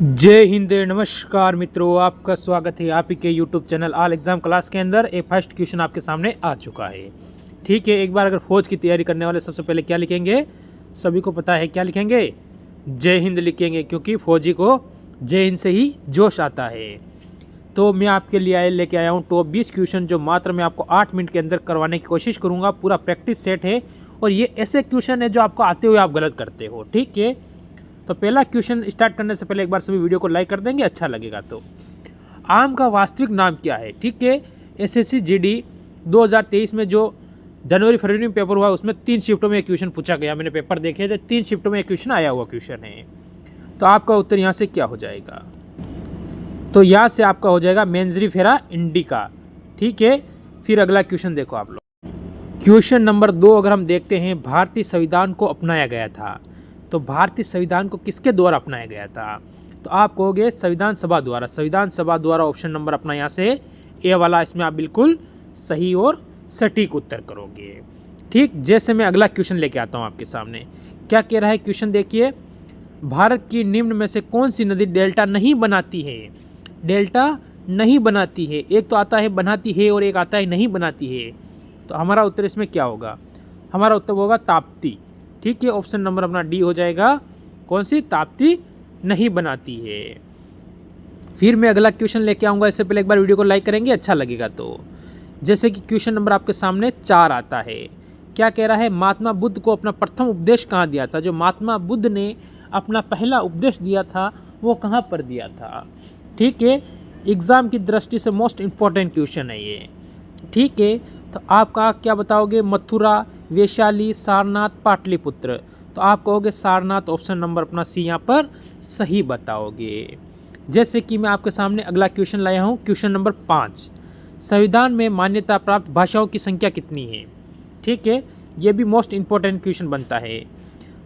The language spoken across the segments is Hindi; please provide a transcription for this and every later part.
जय हिंद, नमस्कार मित्रों, आपका स्वागत है आप ही के YouTube channel all exam class के अंदर। एक फर्स्ट क्वेश्चन आपके सामने आ चुका है। ठीक है, एक बार अगर फौज की तैयारी करने वाले सबसे पहले क्या लिखेंगे, सभी को पता है क्या लिखेंगे, जय हिंद लिखेंगे, क्योंकि फौजी को जय हिंद से ही जोश आता है। तो मैं आपके लिए लेके आया हूँ टॉप 20 क्वेश्चन, जो मात्र मैं आपको 8 मिनट के अंदर करवाने की कोशिश करूँगा। पूरा प्रैक्टिस सेट है और ये ऐसे क्वेश्चन है जो आपको आते हुए आप गलत करते हो। ठीक है, तो पहला क्वेश्चन स्टार्ट करने से पहले एक बार सभी वीडियो को लाइक कर देंगे, अच्छा लगेगा। तो आम का वास्तविक नाम क्या है? ठीक है, एसएससी जीडी 2023 में जो जनवरी फरवरी में पेपर हुआ उसमें 3 शिफ्टों में क्वेश्चन पूछा गया। मैंने पेपर देखे थे, 3 शिफ्टों में क्वेश्चन आया हुआ क्वेश्चन है। तो आपका उत्तर यहाँ से क्या हो जाएगा? तो यहाँ से आपका हो जाएगा मेंजरीफेरा इंडिका। ठीक है, फिर अगला क्वेश्चन देखो आप लोग। क्वेश्चन नंबर 2 अगर हम देखते हैं, भारतीय संविधान को अपनाया गया था। तो भारतीय संविधान को किसके द्वारा अपनाया गया था? तो आप कहोगे संविधान सभा द्वारा। संविधान सभा द्वारा ऑप्शन नंबर अपना यहाँ से ए वाला, इसमें आप बिल्कुल सही और सटीक उत्तर करोगे। ठीक, जैसे मैं अगला क्वेश्चन लेके आता हूँ आपके सामने। क्या कह रहा है क्वेश्चन देखिए, भारत की निम्न में से कौन सी नदी डेल्टा नहीं बनाती है? डेल्टा नहीं बनाती है, एक तो आता है बनाती है और एक आता है नहीं बनाती है। तो हमारा उत्तर इसमें क्या होगा? हमारा उत्तर होगा ताप्ती। ठीक है, ऑप्शन नंबर अपना डी हो जाएगा। कौन सी? ताप्ती नहीं बनाती है। फिर मैं अगला क्वेश्चन लेके आऊँगा, इससे पहले एक बार वीडियो को लाइक करेंगे, अच्छा लगेगा। तो जैसे कि क्वेश्चन नंबर आपके सामने 4 आता है। क्या कह रहा है, महात्मा बुद्ध को अपना प्रथम उपदेश कहाँ दिया था? जो महात्मा बुद्ध ने अपना पहला उपदेश दिया था वो कहाँ पर दिया था? ठीक है, एग्ज़ाम की दृष्टि से मोस्ट इम्पॉर्टेंट क्वेश्चन है ये। ठीक है, तो आपका क्या बताओगे? मथुरा, वैशाली, सारनाथ, पाटलिपुत्र। तो आप कहोगे सारनाथ, ऑप्शन नंबर अपना सी यहाँ पर सही बताओगे। जैसे कि मैं आपके सामने अगला क्वेश्चन लाया हूँ, क्वेश्चन नंबर 5। संविधान में मान्यता प्राप्त भाषाओं की संख्या कितनी है? ठीक है, ये भी मोस्ट इम्पोर्टेंट क्वेश्चन बनता है।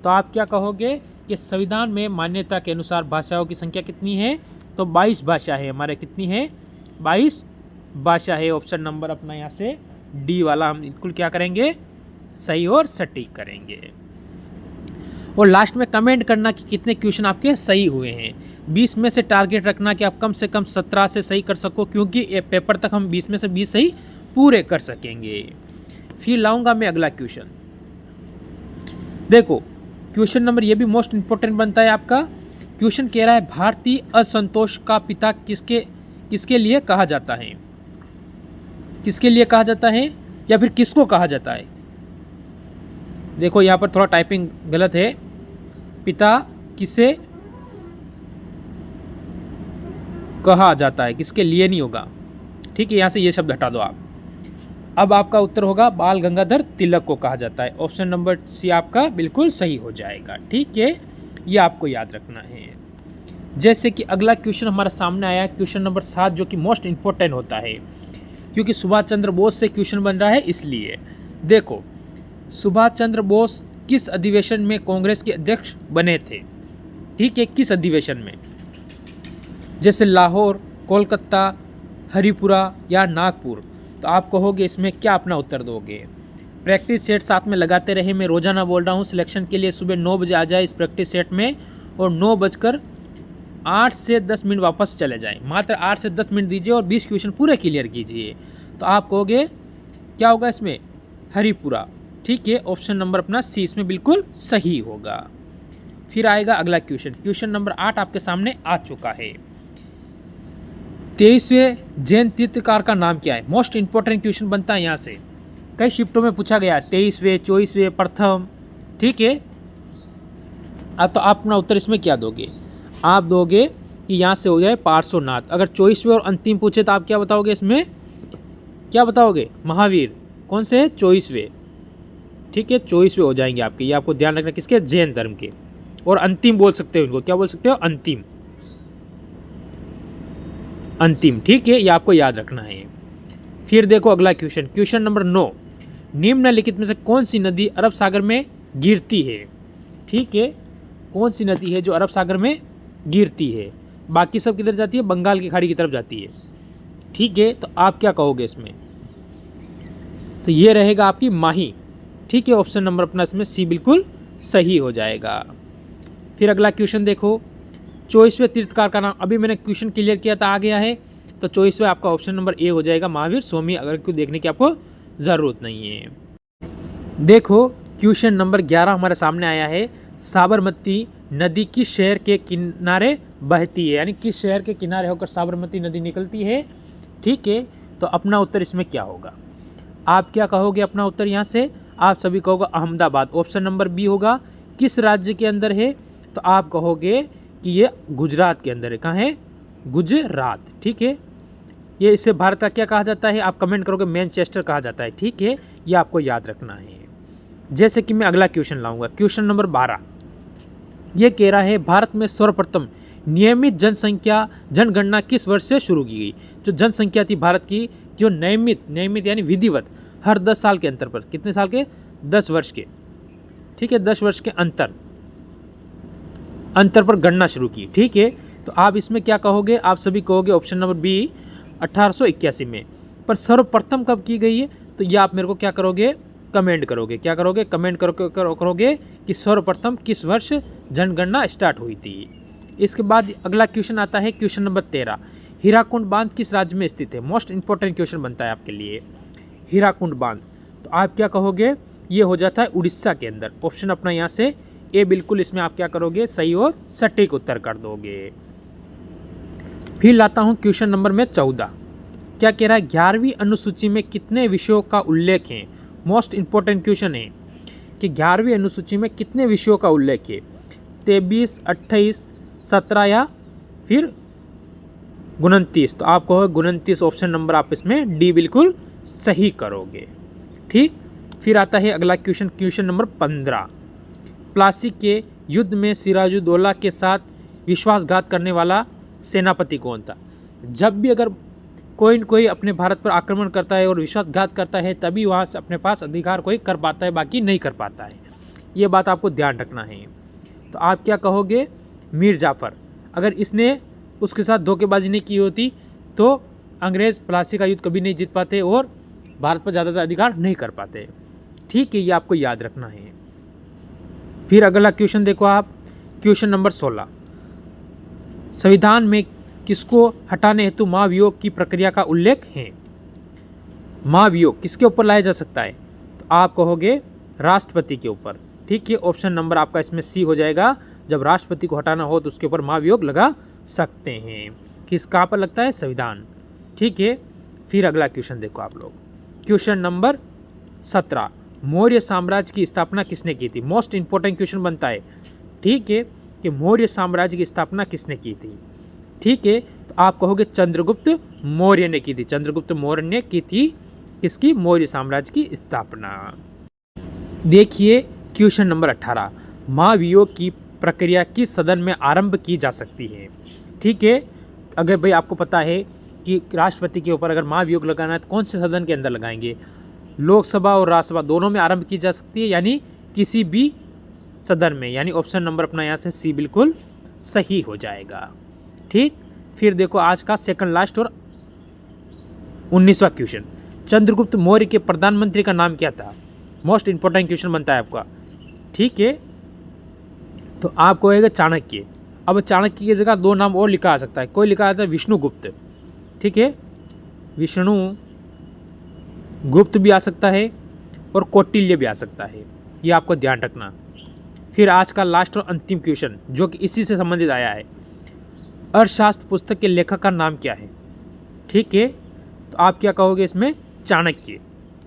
तो आप क्या कहोगे कि संविधान में मान्यता के अनुसार भाषाओं की संख्या कितनी है? तो 22 भाषा है हमारे। कितनी है? 22 भाषा है। ऑप्शन नंबर अपना यहाँ से डी वाला हम बिल्कुल क्या करेंगे, सही और सटीक करेंगे। और लास्ट में कमेंट करना कि कितने क्वेश्चन आपके सही हुए हैं। 20 में से टारगेट रखना कि आप कम से कम 17 से सही कर सको, क्योंकि ये पेपर तक हम 20 में से 20 सही पूरे कर सकेंगे। फिर लाऊंगा मैं अगला क्वेश्चन। देखो क्वेश्चन नंबर ये भी मोस्ट इंपॉर्टेंट बनता है आपका। क्वेश्चन कह रहा है, भारतीय असंतोष का पिता किसके लिए कहा जाता है? किसके लिए कहा जाता है या फिर किसको कहा जाता है? देखो यहाँ पर थोड़ा टाइपिंग गलत है। पिता किसे कहा जाता है, किसके लिए नहीं होगा। ठीक है, यहाँ से ये शब्द हटा दो आप। अब आपका उत्तर होगा बाल गंगाधर तिलक को कहा जाता है। ऑप्शन नंबर सी आपका बिल्कुल सही हो जाएगा। ठीक है, ये आपको याद रखना है। जैसे कि अगला क्वेश्चन हमारा सामने आया है, क्वेश्चन नंबर 7, जो कि मोस्ट इम्पोर्टेंट होता है, क्योंकि सुभाष चंद्र बोस से क्वेश्चन बन रहा है इसलिए। देखो, सुभाष चंद्र बोस किस अधिवेशन में कांग्रेस के अध्यक्ष बने थे? ठीक है, किस अधिवेशन में? जैसे लाहौर, कोलकाता, हरिपुरा या नागपुर। तो आप कहोगे इसमें क्या अपना उत्तर दोगे? प्रैक्टिस सेट साथ में लगाते रहे, मैं रोजाना बोल रहा हूँ सिलेक्शन के लिए। सुबह 9 बजे आ जाए इस प्रैक्टिस सेट में और 9:08 से 10 मिनट वापस चले जाएं। मात्र 8 से 10 मिनट दीजिए और 20 क्वेश्चन पूरे क्लियर कीजिए। तो आप कहोगे क्या होगा इसमें? हरिपुरा। ठीक है, ऑप्शन नंबर अपना सी इसमें बिल्कुल सही होगा। फिर आएगा अगला क्वेश्चन। क्वेश्चन नंबर 8 आपके सामने आ चुका है। 23वें जैन तीर्थकार का नाम क्या है? मोस्ट इंपॉर्टेंट क्वेश्चन बनता है यहाँ से। कई शिफ्टों में पूछा गया, 23वें, 24वें, प्रथम। ठीक है, अब तो आप अपना उत्तर इसमें क्या दोगे? आप दोगे कि यहाँ से हो जाए पार्श्वनाथ। अगर 24वें और अंतिम पूछे तो आप क्या बताओगे इसमें? क्या बताओगे? महावीर। कौन से है? 24वें। ठीक है, 24वें हो जाएंगे आपके। ये आपको ध्यान रखना, किसके? जैन धर्म के। और अंतिम बोल सकते हो इनको, क्या बोल सकते हो? अंतिम। अंतिम। ठीक है, ये आपको याद रखना है। फिर देखो अगला क्वेश्चन, क्वेश्चन नंबर 9। निम्नलिखित में से कौन सी नदी अरब सागर में गिरती है? ठीक है, कौन सी नदी है जो अरब सागर में गिरती है? बाकी सब किधर जाती है? बंगाल की खाड़ी की तरफ जाती है। ठीक है, तो आप क्या कहोगे इसमें? तो ये रहेगा आपकी माही। ठीक है, ऑप्शन नंबर अपना इसमें सी बिल्कुल सही हो जाएगा। फिर अगला क्वेश्चन देखो, 24वें तीर्थकार का नाम, अभी मैंने क्वेश्चन क्लियर किया था, आ गया है। तो 24वें आपका ऑप्शन नंबर ए हो जाएगा, महावीर स्वामी। अगर क्यों देखने की आपको ज़रूरत नहीं है। देखो क्वेश्चन नंबर 11 हमारे सामने आया है, साबरमती नदी किस शहर के किनारे बहती है, यानी किस शहर के किनारे होकर साबरमती नदी निकलती है। ठीक है, तो अपना उत्तर इसमें क्या होगा, आप क्या कहोगे अपना उत्तर यहाँ से, आप सभी कहोगे अहमदाबाद। ऑप्शन नंबर बी होगा, किस राज्य के अंदर है, तो आप कहोगे कि ये गुजरात के अंदर है। कहाँ है, गुजरात। ठीक है, ये इसे भारत का क्या कहा जाता है, आप कमेंट करोगे मैनचेस्टर कहा जाता है। ठीक है, ये आपको याद रखना है। जैसे कि मैं अगला क्वेश्चन लाऊंगा, क्वेश्चन नंबर 12, ये कह रहा है भारत में सर्वप्रथम नियमित जनगणना किस वर्ष से शुरू की गई। जो जनसंख्या थी भारत की, जो नियमित यानी विधिवत हर 10 साल के अंतर पर, कितने साल के, 10 वर्ष के। ठीक है, 10 वर्ष के अंतर पर गणना शुरू की। ठीक है, तो आप इसमें क्या कहोगे, आप सभी कहोगे ऑप्शन नंबर बी 1881 में। पर सर्वप्रथम कब की गई है, तो ये आप मेरे को क्या करोगे, कमेंट करोगे। क्या करोगे, कमेंट करोगे कि सर्वप्रथम किस वर्ष जनगणना स्टार्ट हुई थी। इसके बाद अगला क्वेश्चन आता है, क्वेश्चन नंबर 13, हीराकुंड बांध किस राज्य में स्थित है। मोस्ट इंपॉर्टेंट क्वेश्चन बनता है आपके लिए, हीराकुंड बांध। तो आप क्या कहोगे, ये हो जाता है उड़ीसा के अंदर। ऑप्शन अपना यहाँ से ए बिल्कुल, इसमें आप क्या करोगे, सही और सटीक उत्तर कर दोगे। फिर लाता हूँ क्वेश्चन नंबर में 14, क्या कह रहा है, 11वीं अनुसूची में कितने विषयों का उल्लेख है। मोस्ट इंपॉर्टेंट क्वेश्चन है कि 11वीं अनुसूची में कितने विषयों का उल्लेख है, 23, 28, 17 या फिर 29। तो आप कहो 29 ऑप्शन नंबर, आप इसमें डी बिल्कुल सही करोगे। ठीक, फिर आता है अगला क्वेश्चन, क्वेश्चन नंबर 15, प्लासी के युद्ध में सिराजुद्दौला के साथ विश्वासघात करने वाला सेनापति कौन था। जब भी अगर कोई अपने भारत पर आक्रमण करता है और विश्वासघात करता है, तभी वहाँ से अपने पास अधिकार कोई कर पाता है, बाकी नहीं कर पाता है। ये बात आपको ध्यान रखना है। तो आप क्या कहोगे, मीर जाफ़र। अगर इसने उसके साथ धोखेबाजी नहीं की होती तो अंग्रेज़ प्लासी का युद्ध कभी नहीं जीत पाते और भारत पर ज़्यादातर अधिकार नहीं कर पाते। ठीक है, ये आपको याद रखना है। फिर अगला क्वेश्चन देखो आप, क्वेश्चन नंबर 16, संविधान में किसको हटाने हेतु महाभियोग की प्रक्रिया का उल्लेख है। महाभियोग किसके ऊपर लाया जा सकता है, तो आप कहोगे राष्ट्रपति के ऊपर। ठीक है, ऑप्शन नंबर आपका इसमें सी हो जाएगा, जब राष्ट्रपति को हटाना हो तो उसके ऊपर महाभियोग लगा सकते हैं। किस कहाँ पर लगता है, संविधान। ठीक है, फिर अगला क्वेश्चन देखो आप लोग, क्वेश्चन नंबर 17, मौर्य साम्राज्य की स्थापना किसने की थी। मोस्ट इंपॉर्टेंट क्वेश्चन बनता है। ठीक है, कि मौर्य साम्राज्य की स्थापना किसने की थी। ठीक है, तो आप कहोगे चंद्रगुप्त मौर्य ने की थी। चंद्रगुप्त मौर्य ने की थी किसकी, मौर्य साम्राज्य की स्थापना। देखिए क्वेश्चन नंबर 18, महाभियोग की प्रक्रिया किस सदन में आरंभ की जा सकती है। ठीक है, अगर भाई आपको पता है कि राष्ट्रपति के ऊपर अगर महाभियोग लगाना है तो कौन से सदन के अंदर लगाएंगे, लोकसभा और राज्यसभा दोनों में आरंभ की जा सकती है, यानी किसी भी सदन में, यानी ऑप्शन नंबर अपना यहाँ से सी बिल्कुल सही हो जाएगा। ठीक, फिर देखो आज का सेकंड लास्ट और 19वां क्वेश्चन, चंद्रगुप्त मौर्य के प्रधानमंत्री का नाम क्या था। मोस्ट इंपॉर्टेंट क्वेश्चन बनता है आपका। ठीक है, तो आप कहेगा चाणक्य। अब चाणक्य की जगह 2 नाम और लिखा आ सकता है, कोई लिखा आता है विष्णुगुप्त। ठीक है, विष्णु गुप्त भी आ सकता है और कौटिल्य भी आ सकता है, ये आपको ध्यान रखना। फिर आज का लास्ट और अंतिम क्वेश्चन जो कि इसी से संबंधित आया है, अर्थशास्त्र पुस्तक के लेखक का नाम क्या है। ठीक है, तो आप क्या कहोगे इसमें, चाणक्य।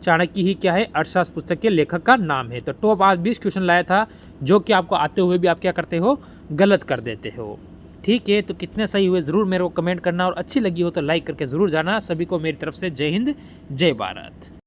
चाणक्य ही क्या है, अर्थशास्त्र पुस्तक के लेखक का नाम है। तो टॉप आज 20 क्वेश्चन लाया था जो कि आपको आते हुए भी आप क्या करते हो, गलत कर देते हो। ठीक है, तो कितने सही हुए ज़रूर मेरे को कमेंट करना, और अच्छी लगी हो तो लाइक करके ज़रूर जाना। सभी को मेरी तरफ से जय हिंद, जय भारत।